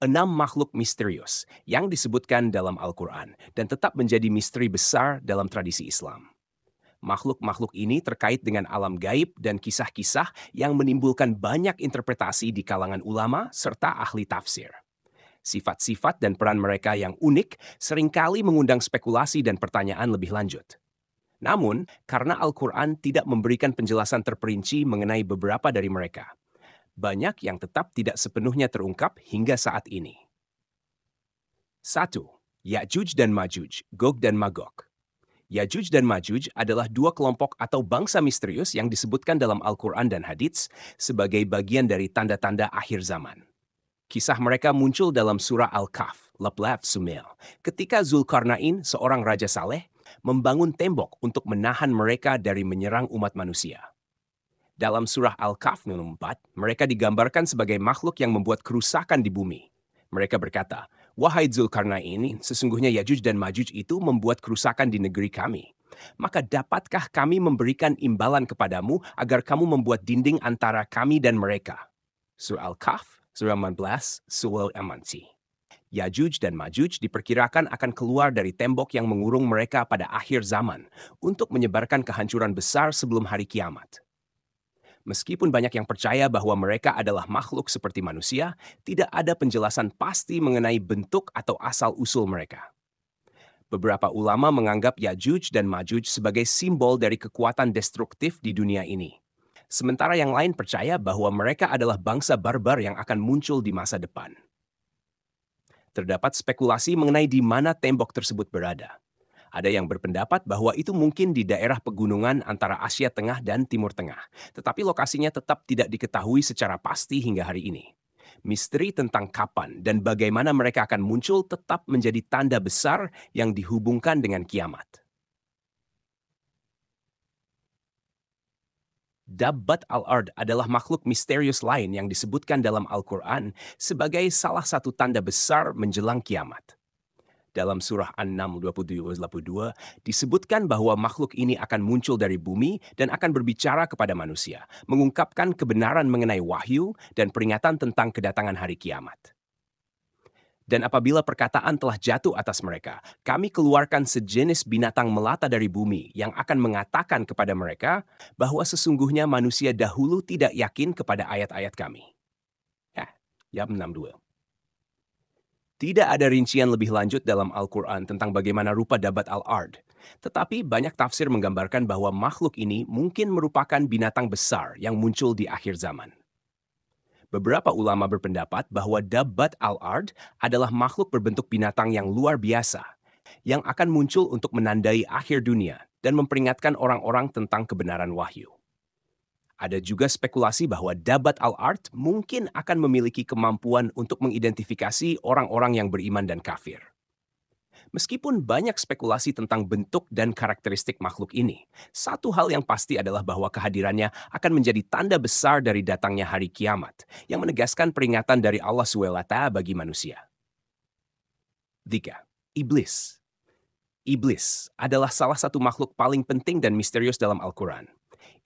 6 makhluk misterius yang disebutkan dalam Al-Quran dan tetap menjadi misteri besar dalam tradisi Islam. Makhluk-makhluk ini terkait dengan alam gaib dan kisah-kisah yang menimbulkan banyak interpretasi di kalangan ulama serta ahli tafsir. Sifat-sifat dan peran mereka yang unik seringkali mengundang spekulasi dan pertanyaan lebih lanjut. Namun, karena Al-Quran tidak memberikan penjelasan terperinci mengenai beberapa dari mereka, banyak yang tetap tidak sepenuhnya terungkap hingga saat ini. 1. Ya'juj dan Ma'juj, Gog dan Magog. Ya'juj dan Ma'juj adalah dua kelompok atau bangsa misterius yang disebutkan dalam Al-Quran dan Hadits sebagai bagian dari tanda-tanda akhir zaman. Kisah mereka muncul dalam surah Al-Kahf, Lablaf Sumel, ketika Zulkarnain, seorang raja saleh, membangun tembok untuk menahan mereka dari menyerang umat manusia. Dalam surah Al-Kahf 4, mereka digambarkan sebagai makhluk yang membuat kerusakan di bumi. Mereka berkata, "Wahai Zulkarnain, sesungguhnya Ya'juj dan Ma'juj itu membuat kerusakan di negeri kami. Maka dapatkah kami memberikan imbalan kepadamu agar kamu membuat dinding antara kami dan mereka?" Surah Al-Kahf, surah 14, surah Amansi. Ya'juj dan Ma'juj diperkirakan akan keluar dari tembok yang mengurung mereka pada akhir zaman untuk menyebarkan kehancuran besar sebelum hari kiamat. Meskipun banyak yang percaya bahwa mereka adalah makhluk seperti manusia, tidak ada penjelasan pasti mengenai bentuk atau asal-usul mereka. Beberapa ulama menganggap Ya'juj dan Ma'juj sebagai simbol dari kekuatan destruktif di dunia ini. Sementara yang lain percaya bahwa mereka adalah bangsa barbar yang akan muncul di masa depan. Terdapat spekulasi mengenai di mana tembok tersebut berada. Ada yang berpendapat bahwa itu mungkin di daerah pegunungan antara Asia Tengah dan Timur Tengah, tetapi lokasinya tetap tidak diketahui secara pasti hingga hari ini. Misteri tentang kapan dan bagaimana mereka akan muncul tetap menjadi tanda besar yang dihubungkan dengan kiamat. Dabbat al-Ard adalah makhluk misterius lain yang disebutkan dalam Al-Quran sebagai salah satu tanda besar menjelang kiamat. Dalam surah An-Naml 22 disebutkan bahwa makhluk ini akan muncul dari bumi dan akan berbicara kepada manusia, mengungkapkan kebenaran mengenai wahyu dan peringatan tentang kedatangan hari kiamat. Dan apabila perkataan telah jatuh atas mereka, kami keluarkan sejenis binatang melata dari bumi yang akan mengatakan kepada mereka bahwa sesungguhnya manusia dahulu tidak yakin kepada ayat-ayat kami. Yab 62. Tidak ada rincian lebih lanjut dalam Al-Quran tentang bagaimana rupa Dabbat al-Ard. Tetapi banyak tafsir menggambarkan bahwa makhluk ini mungkin merupakan binatang besar yang muncul di akhir zaman. Beberapa ulama berpendapat bahwa Dabbat al-Ard adalah makhluk berbentuk binatang yang luar biasa, yang akan muncul untuk menandai akhir dunia dan memperingatkan orang-orang tentang kebenaran wahyu. Ada juga spekulasi bahwa Dabbat al-Ard mungkin akan memiliki kemampuan untuk mengidentifikasi orang-orang yang beriman dan kafir. Meskipun banyak spekulasi tentang bentuk dan karakteristik makhluk ini, satu hal yang pasti adalah bahwa kehadirannya akan menjadi tanda besar dari datangnya hari kiamat, yang menegaskan peringatan dari Allah SWT bagi manusia. 3. Iblis. Iblis adalah salah satu makhluk paling penting dan misterius dalam Al-Quran.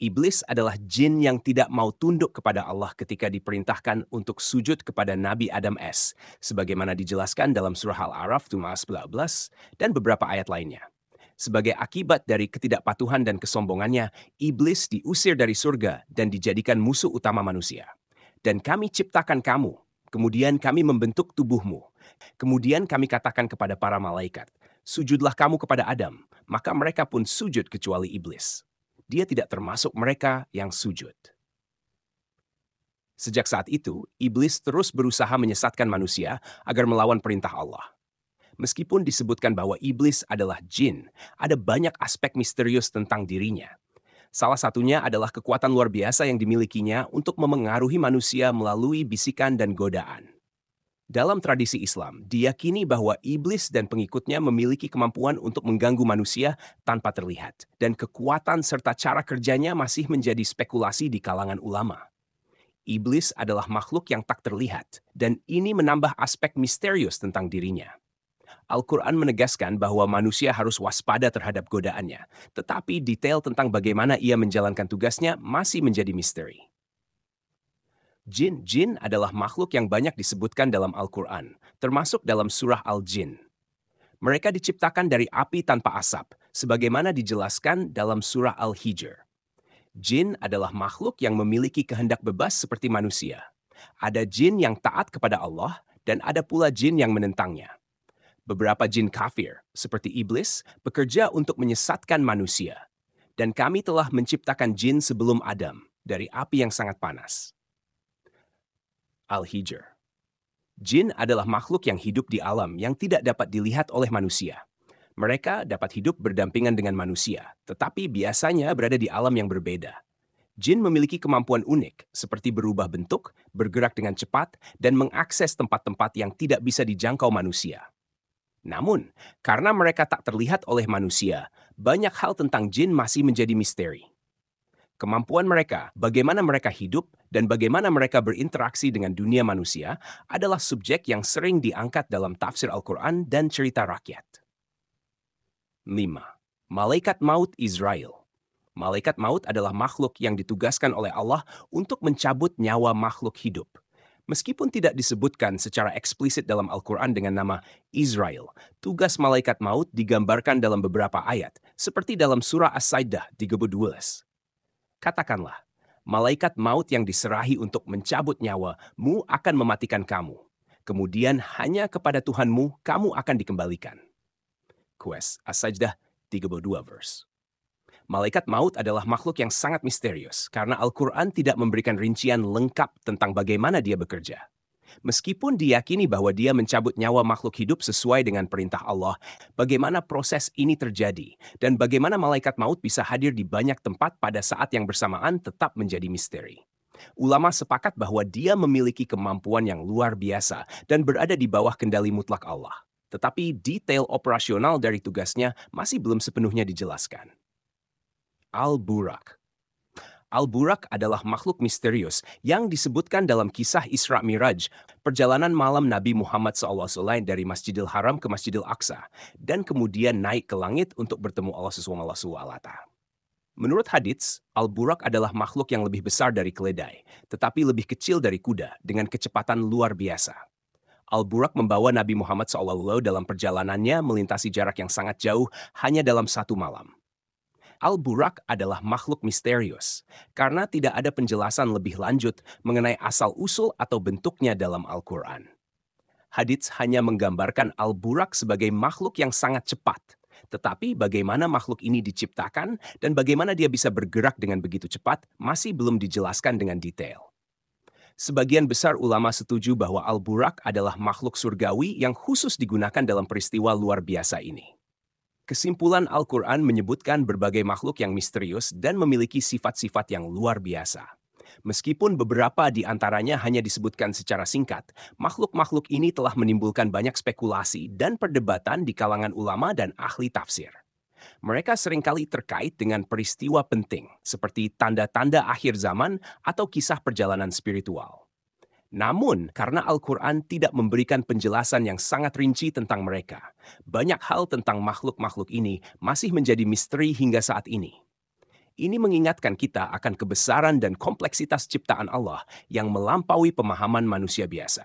Iblis adalah jin yang tidak mau tunduk kepada Allah ketika diperintahkan untuk sujud kepada Nabi Adam S, sebagaimana dijelaskan dalam surah Al-A'raf 11 dan beberapa ayat lainnya. Sebagai akibat dari ketidakpatuhan dan kesombongannya, iblis diusir dari surga dan dijadikan musuh utama manusia. Dan kami ciptakan kamu, kemudian kami membentuk tubuhmu. Kemudian kami katakan kepada para malaikat, sujudlah kamu kepada Adam, maka mereka pun sujud kecuali iblis. Dia tidak termasuk mereka yang sujud. Sejak saat itu, iblis terus berusaha menyesatkan manusia agar melawan perintah Allah. Meskipun disebutkan bahwa iblis adalah jin, ada banyak aspek misterius tentang dirinya. Salah satunya adalah kekuatan luar biasa yang dimilikinya untuk memengaruhi manusia melalui bisikan dan godaan. Dalam tradisi Islam, diyakini bahwa iblis dan pengikutnya memiliki kemampuan untuk mengganggu manusia tanpa terlihat, dan kekuatan serta cara kerjanya masih menjadi spekulasi di kalangan ulama. Iblis adalah makhluk yang tak terlihat, dan ini menambah aspek misterius tentang dirinya. Al-Quran menegaskan bahwa manusia harus waspada terhadap godaannya, tetapi detail tentang bagaimana ia menjalankan tugasnya masih menjadi misteri. Jin adalah makhluk yang banyak disebutkan dalam Al-Quran, termasuk dalam surah Al-Jin. Mereka diciptakan dari api tanpa asap, sebagaimana dijelaskan dalam surah Al-Hijr. Jin adalah makhluk yang memiliki kehendak bebas seperti manusia. Ada jin yang taat kepada Allah, dan ada pula jin yang menentangnya. Beberapa jin kafir, seperti iblis, bekerja untuk menyesatkan manusia. Dan kami telah menciptakan jin sebelum Adam, dari api yang sangat panas. Al-Hijr. Jin adalah makhluk yang hidup di alam yang tidak dapat dilihat oleh manusia. Mereka dapat hidup berdampingan dengan manusia, tetapi biasanya berada di alam yang berbeda. Jin memiliki kemampuan unik, seperti berubah bentuk, bergerak dengan cepat, dan mengakses tempat-tempat yang tidak bisa dijangkau manusia. Namun, karena mereka tak terlihat oleh manusia, banyak hal tentang jin masih menjadi misteri. Kemampuan mereka, bagaimana mereka hidup, dan bagaimana mereka berinteraksi dengan dunia manusia adalah subjek yang sering diangkat dalam tafsir Al-Quran dan cerita rakyat. 5. Malaikat Maut Israel. Malaikat maut adalah makhluk yang ditugaskan oleh Allah untuk mencabut nyawa makhluk hidup. Meskipun tidak disebutkan secara eksplisit dalam Al-Quran dengan nama Israel, tugas malaikat maut digambarkan dalam beberapa ayat, seperti dalam surah As-Sajdah 13. Katakanlah, malaikat maut yang diserahi untuk mencabut nyawamu akan mematikan kamu. Kemudian hanya kepada Tuhanmu kamu akan dikembalikan. Qur'an As-Sajdah 32 verse. Malaikat maut adalah makhluk yang sangat misterius karena Al-Quran tidak memberikan rincian lengkap tentang bagaimana dia bekerja. Meskipun diyakini bahwa dia mencabut nyawa makhluk hidup sesuai dengan perintah Allah, bagaimana proses ini terjadi dan bagaimana malaikat maut bisa hadir di banyak tempat pada saat yang bersamaan tetap menjadi misteri. Ulama sepakat bahwa dia memiliki kemampuan yang luar biasa dan berada di bawah kendali mutlak Allah. Tetapi detail operasional dari tugasnya masih belum sepenuhnya dijelaskan. Al-Buraq. Al-Buraq adalah makhluk misterius yang disebutkan dalam kisah Isra Miraj, perjalanan malam Nabi Muhammad SAW dari Masjidil Haram ke Masjidil Aqsa, dan kemudian naik ke langit untuk bertemu Allah SWT. Menurut hadits, Al-Buraq adalah makhluk yang lebih besar dari keledai, tetapi lebih kecil dari kuda dengan kecepatan luar biasa. Al-Buraq membawa Nabi Muhammad SAW dalam perjalanannya melintasi jarak yang sangat jauh hanya dalam satu malam. Al-Buraq adalah makhluk misterius karena tidak ada penjelasan lebih lanjut mengenai asal-usul atau bentuknya dalam Al-Quran. Hadits hanya menggambarkan Al-Buraq sebagai makhluk yang sangat cepat, tetapi bagaimana makhluk ini diciptakan dan bagaimana dia bisa bergerak dengan begitu cepat masih belum dijelaskan dengan detail. Sebagian besar ulama setuju bahwa Al-Buraq adalah makhluk surgawi yang khusus digunakan dalam peristiwa luar biasa ini. Kesimpulan Al-Quran menyebutkan berbagai makhluk yang misterius dan memiliki sifat-sifat yang luar biasa. Meskipun beberapa di antaranya hanya disebutkan secara singkat, makhluk-makhluk ini telah menimbulkan banyak spekulasi dan perdebatan di kalangan ulama dan ahli tafsir. Mereka seringkali terkait dengan peristiwa penting, seperti tanda-tanda akhir zaman atau kisah perjalanan spiritual. Namun, karena Al-Quran tidak memberikan penjelasan yang sangat rinci tentang mereka, banyak hal tentang makhluk-makhluk ini masih menjadi misteri hingga saat ini. Ini mengingatkan kita akan kebesaran dan kompleksitas ciptaan Allah yang melampaui pemahaman manusia biasa.